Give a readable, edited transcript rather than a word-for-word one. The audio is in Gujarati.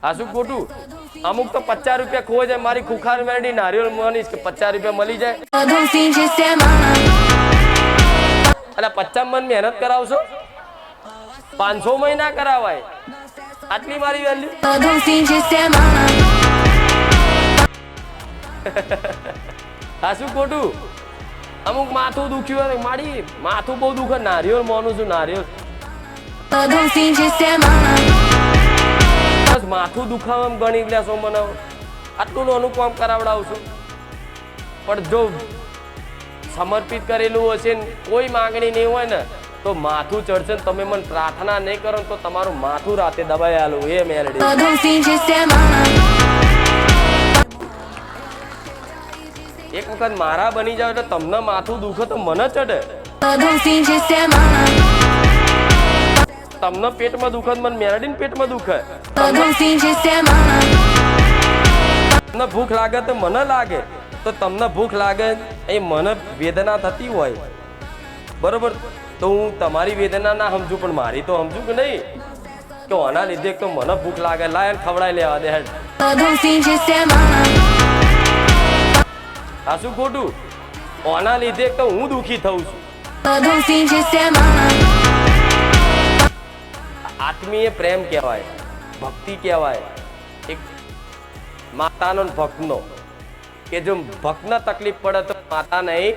આ શું ખોટું? અમુક તો 50 રૂપિયા ખોવાઈ જાય, મારી ખુખાર મેરડી નારિયેળ માનીશ કે 50 રૂપિયા મળી જાય. એટલે 50 મન મહેનત કરાવશો, 500 મહિના કરાવાય. આટલી મારી વેલ્યુ. આ શું ખોટું? અમુક માથું દુખ્યું હોય, મારી માથું બહુ દુખે, નારિયેળ માનું છું, નારિયેળ. બસ માથું દુખાવામાં ગણી લેશો મને, આટલું નાનું કામ કરાવડાવશું. પણ જો સમર્પિત કરેલું હશે ને કોઈ માંગણી નહીં હોય ને તો માથું ચડશે ને તમે મને પ્રાર્થના નહીં કરો તો તમારું માથું રાતે દબાઈ આલું. એ મેલડી એક વખત મારા બની જાવ એટલે તમને માથું દુખે તો મને ચડે. તમને પેટમાં દુખે મને મેલડી ને પેટમાં દુખે. તમને ભૂખ લાગે તો મને લાગે, તો તમને ભૂખ લાગે એ મને વેદના થતી હોય બરોબર, તો હું તમારી વેદના ના સમજુ પણ મારી તો સમજુ કે નહીં કે આના લીધે તો મને ભૂખ લાગે, લાય ખવડાવી લેવા દે. આ શું ખોટું? આના લીધે તો હું દુખી થઉં છું. આત્મીય પ્રેમ કહેવાય, ભક્તિ કહેવાય. એક માતાનો ભક્તનો, કે જો ભક્તને તકલીફ પડે તો માતા નહીં